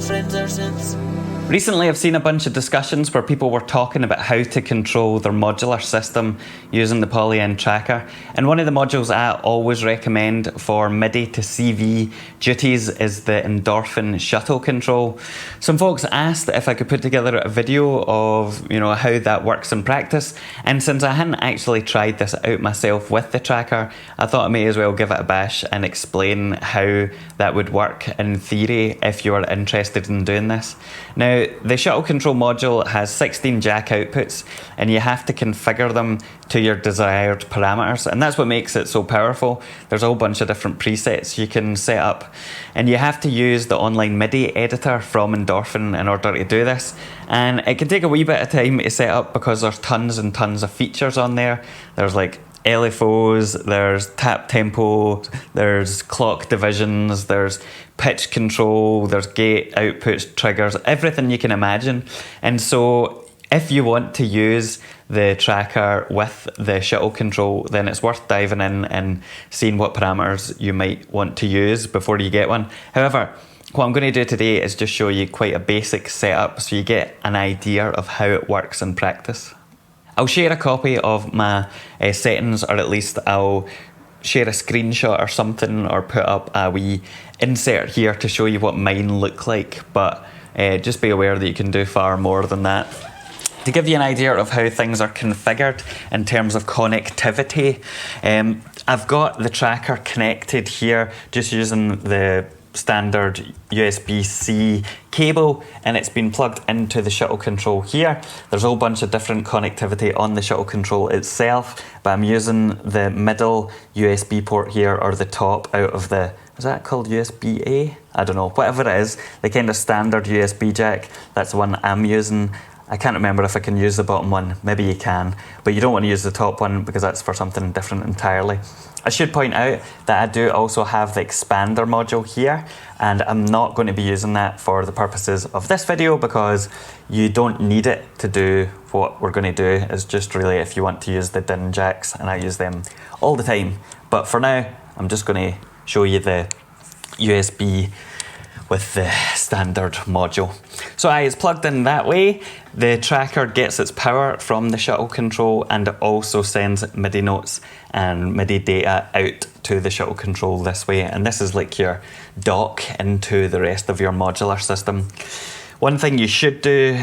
friends ever since. Recently I've seen a bunch of discussions where people were talking about how to control their modular system using the Polyend Tracker, and one of the modules I always recommend for MIDI to CV duties is the Endorphin Shuttle control. Some folks asked if I could put together a video of how that works in practice, and since I hadn't actually tried this out myself with the tracker, I thought I may as well give it a bash and explain how that would work in theory if you are interested in doing this. Now, the shuttle control module has 16 jack outputs, and you have to configure them to your desired parameters, and that's what makes it so powerful. There's a whole bunch of different presets you can set up, and you have to use the online MIDI editor from Endorphin in order to do this, and it can take a wee bit of time to set up because there's tons and tons of features on there. There's like LFOs, there's tap tempo, there's clock divisions, there's pitch control, there's gate outputs, triggers, everything you can imagine. And so if you want to use the tracker with the shuttle control, then it's worth diving in and seeing what parameters you might want to use before you get one. However, what I'm going to do today is just show you quite a basic setup so you get an idea of how it works in practice. I'll share a copy of my settings, or at least I'll share a screenshot or something, or put up a wee insert here to show you what mine look like, but just be aware that you can do far more than that. To give you an idea of how things are configured in terms of connectivity, I've got the tracker connected here just using the standard USB-C cable, and it's been plugged into the shuttle control here. There's a whole bunch of different connectivity on the shuttle control itself, but I'm using the middle USB port here, or the top out of the, is that called USB-A? I don't know, whatever it is, the kind of standard USB jack, that's the one I'm using. I can't remember if I can use the bottom one, maybe you can, but you don't want to use the top one because that's for something different entirely. I should point out that I do also have the expander module here, and I'm not going to be using that for the purposes of this video because you don't need it to do what we're going to do. It's just really if you want to use the DIN jacks, and I use them all the time. But for now, I'm just going to show you the USB with the standard module. So it's plugged in that way. The tracker gets its power from the shuttle control, and it also sends MIDI notes and MIDI data out to the shuttle control this way, and this is like your dock into the rest of your modular system. One thing you should do,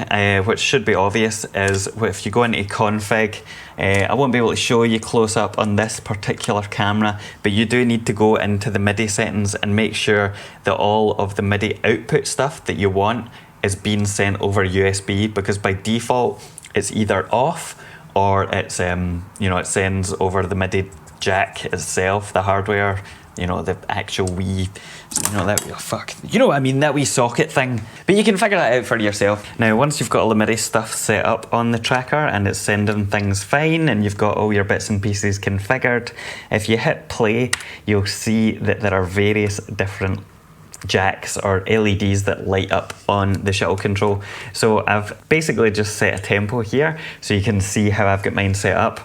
which should be obvious, is if you go into config, I won't be able to show you close up on this particular camera, but you do need to go into the MIDI settings and make sure that all of the MIDI output stuff that you want is being sent over USB, because by default it's either off or it's it sends over the MIDI jack itself, the hardware, the actual wee, that wee socket thing. But you can figure that out for yourself. Now, once you've got all the MIDI stuff set up on the tracker and it's sending things fine, and you've got all your bits and pieces configured, if you hit play, you'll see that there are various different jacks or LEDs that light up on the shuttle control. So I've basically just set a tempo here so you can see how I've got mine set up.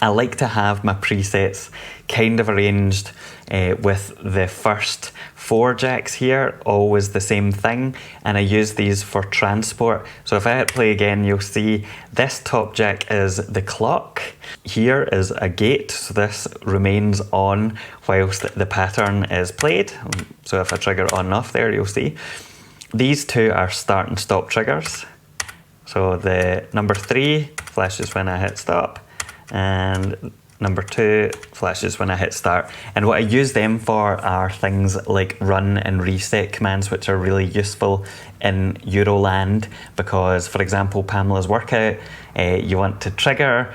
I like to have my presets kind of arranged with the first 4 jacks here always the same thing, and I use these for transport. So if I hit play again, you'll see this top jack is the clock, here is a gate, so this remains on whilst the pattern is played. So if I trigger on and off there, you'll see these two are start and stop triggers. So the number 3 flashes when I hit stop, and number 2 flashes when I hit start. And what I use them for are things like run and reset commands, which are really useful in Euroland, because, for example, Pamela's workout, you want to trigger,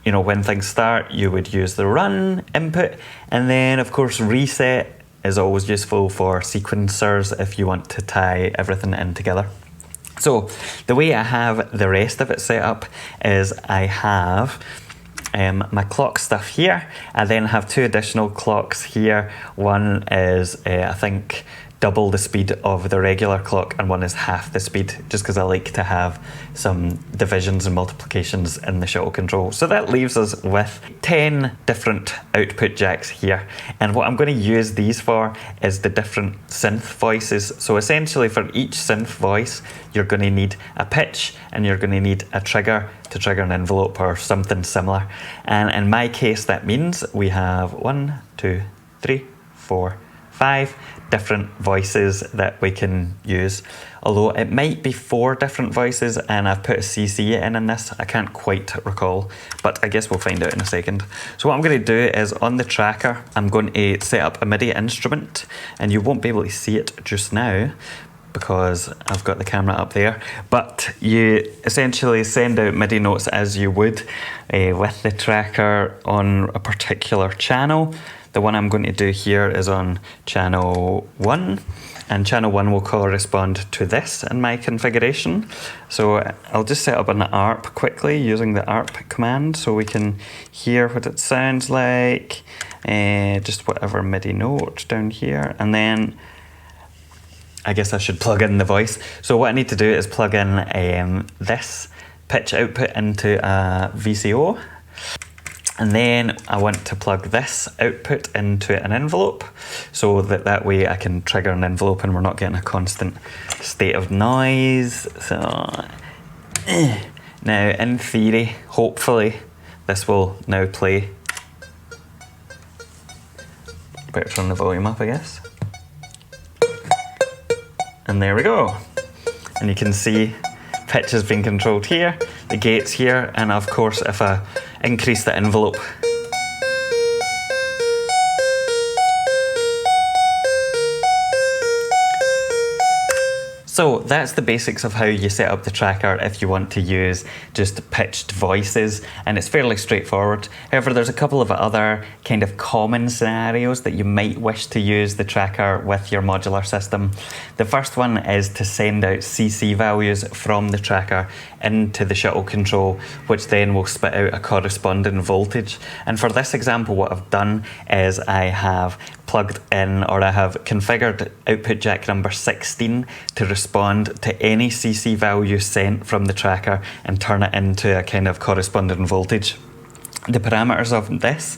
when things start, you would use the run input, and then of course reset is always useful for sequencers if you want to tie everything in together. So the way I have the rest of it set up is I have my clock stuff here. I then have 2 additional clocks here. One is I think double the speed of the regular clock and one is half the speed, just because I like to have some divisions and multiplications in the shuttle control. So that leaves us with 10 different output jacks here. And what I'm going to use these for is the different synth voices. So essentially for each synth voice, you're going to need a pitch and you're going to need a trigger to trigger an envelope or something similar. And in my case, that means we have 1, 2, 3, 4, 5 different voices that we can use. Although it might be 4 different voices and I've put a CC in this. I can't quite recall, but I guess we'll find out in a second. So what I'm going to do is on the tracker, I'm going to set up a MIDI instrument, and you won't be able to see it just now because I've got the camera up there, but you essentially send out MIDI notes as you would with the tracker on a particular channel. The one I'm going to do here is on channel 1, and channel 1 will correspond to this in my configuration. So I'll just set up an ARP quickly using the ARP command so we can hear what it sounds like, just whatever MIDI note down here, and then I guess I should plug in the voice. So what I need to do is plug in this pitch output into a VCO. And then I want to plug this output into an envelope so that way I can trigger an envelope and we're not getting a constant state of noise. So now in theory, hopefully this will now play. Better turn the volume up, I guess. And there we go. And you can see pitch has been controlled here, the gate's here, and of course if I increase the envelope, so that's the basics of how you set up the tracker if you want to use just pitched voices, and it's fairly straightforward. However, there's a couple of other kind of common scenarios that you might wish to use the tracker with your modular system. The first one is to send out CC values from the tracker into the shuttle control, which then will spit out a corresponding voltage. And for this example, what I've done is I have plugged in, or I have configured output jack number 16 to respond to any CC value sent from the tracker and turn it into a kind of corresponding voltage. The parameters of this,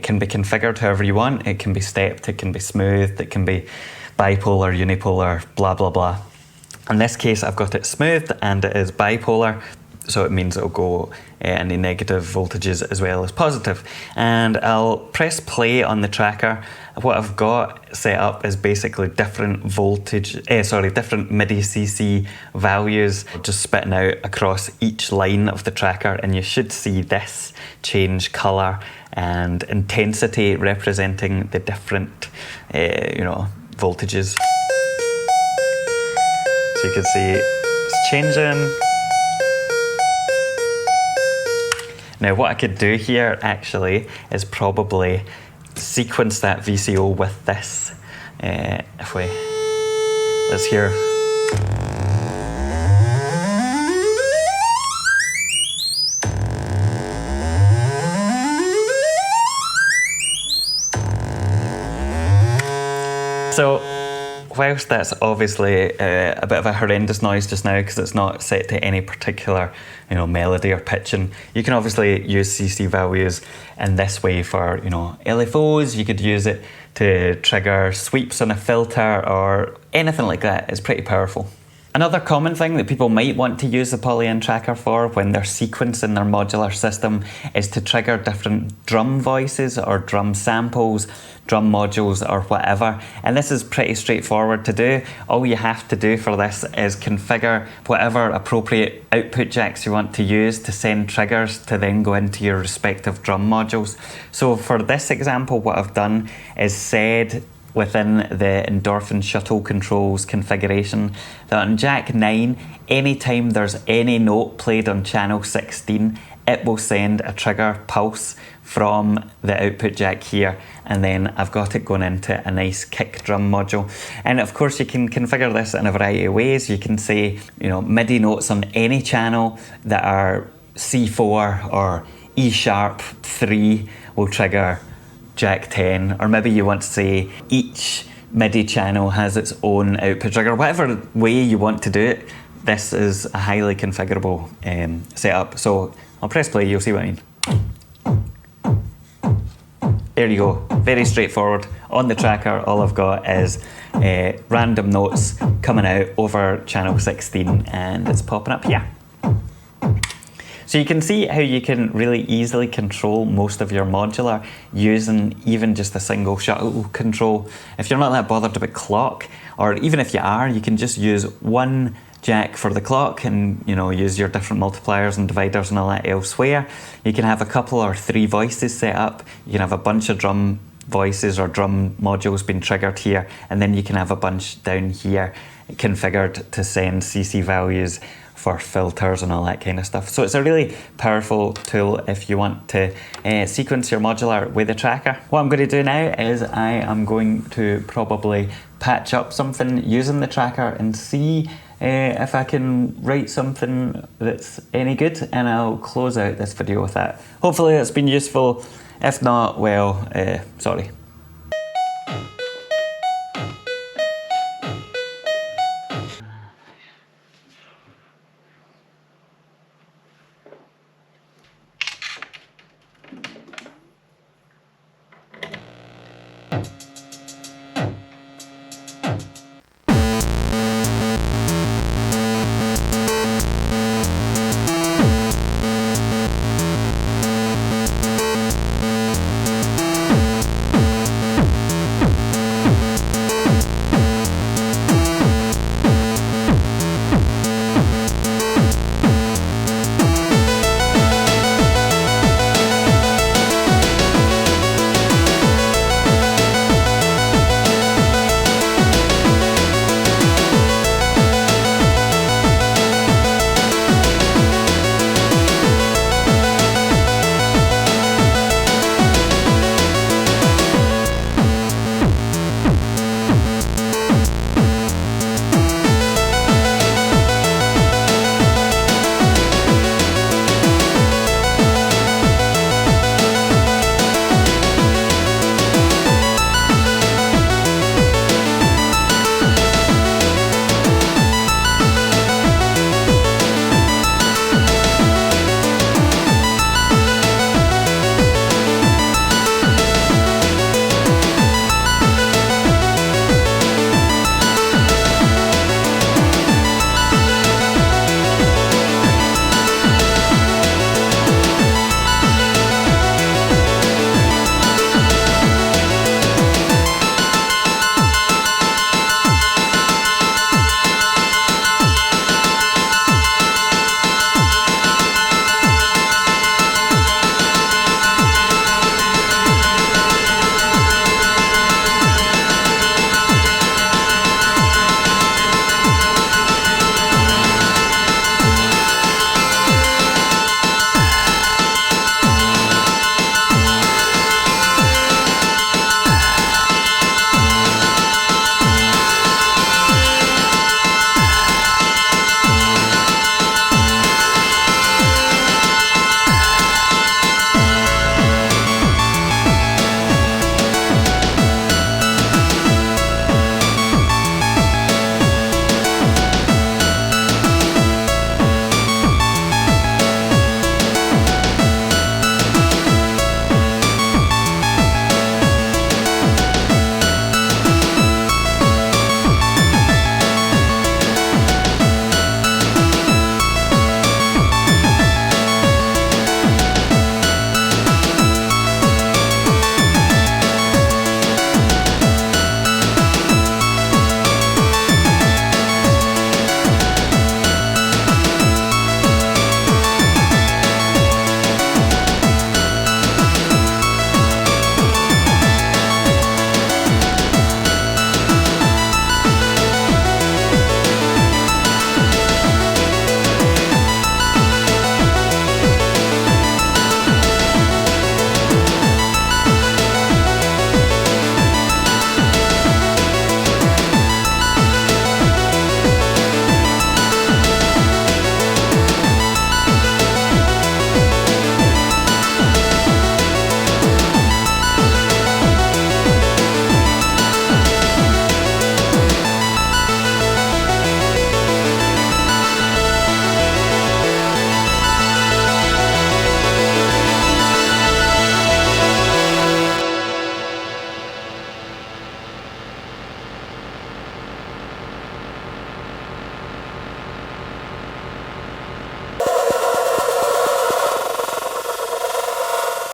can be configured however you want. It can be stepped, it can be smoothed, it can be bipolar, unipolar, blah blah blah. In this case, I've got it smoothed and it is bipolar, so it means it'll go any negative voltages as well as positive. And I'll press play on the tracker. What I've got set up is basically different different MIDI CC values just spitting out across each line of the tracker, and you should see this change colour and intensity representing the different voltages. So you can see it's changing. Now what I could do here actually is probably sequence that VCO with this. Let's hear. So whilst that's obviously a bit of a horrendous noise just now because it's not set to any particular melody or pitching, you can obviously use CC values in this way for LFOs. You could use it to trigger sweeps on a filter or anything like that. It's pretty powerful. Another common thing that people might want to use the Polyend Tracker for when they're sequencing their modular system is to trigger different drum voices or drum samples, drum modules or whatever. And this is pretty straightforward to do. All you have to do for this is configure whatever appropriate output jacks you want to use to send triggers to then go into your respective drum modules. So for this example, what I've done is said within the Endorphin Shuttle controls configuration that on jack 9, anytime there's any note played on channel 16, it will send a trigger pulse from the output jack here, and then I've got it going into a nice kick drum module. And of course you can configure this in a variety of ways. You can say, MIDI notes on any channel that are C4 or E sharp 3 will trigger jack 10, or maybe you want to say each MIDI channel has its own output trigger. Whatever way you want to do it, this is a highly configurable setup. So I'll press play, you'll see what I mean. There you go, very straightforward. On the tracker, all I've got is random notes coming out over channel 16, and it's popping up here. So you can see how you can really easily control most of your modular using even just a single shuttle control. If you're not that bothered about clock, or even if you are, you can just use one jack for the clock and use your different multipliers and dividers and all that elsewhere. You can have a couple or 3 voices set up. You can have a bunch of drum voices or drum modules being triggered here, and then you can have a bunch down here configured to send CC values for filters and all that kind of stuff. So it's a really powerful tool if you want to sequence your modular with a tracker. What I'm going to do now is I am going to probably patch up something using the tracker and see if I can write something that's any good, and I'll close out this video with that. Hopefully it's been useful. If not, well, sorry.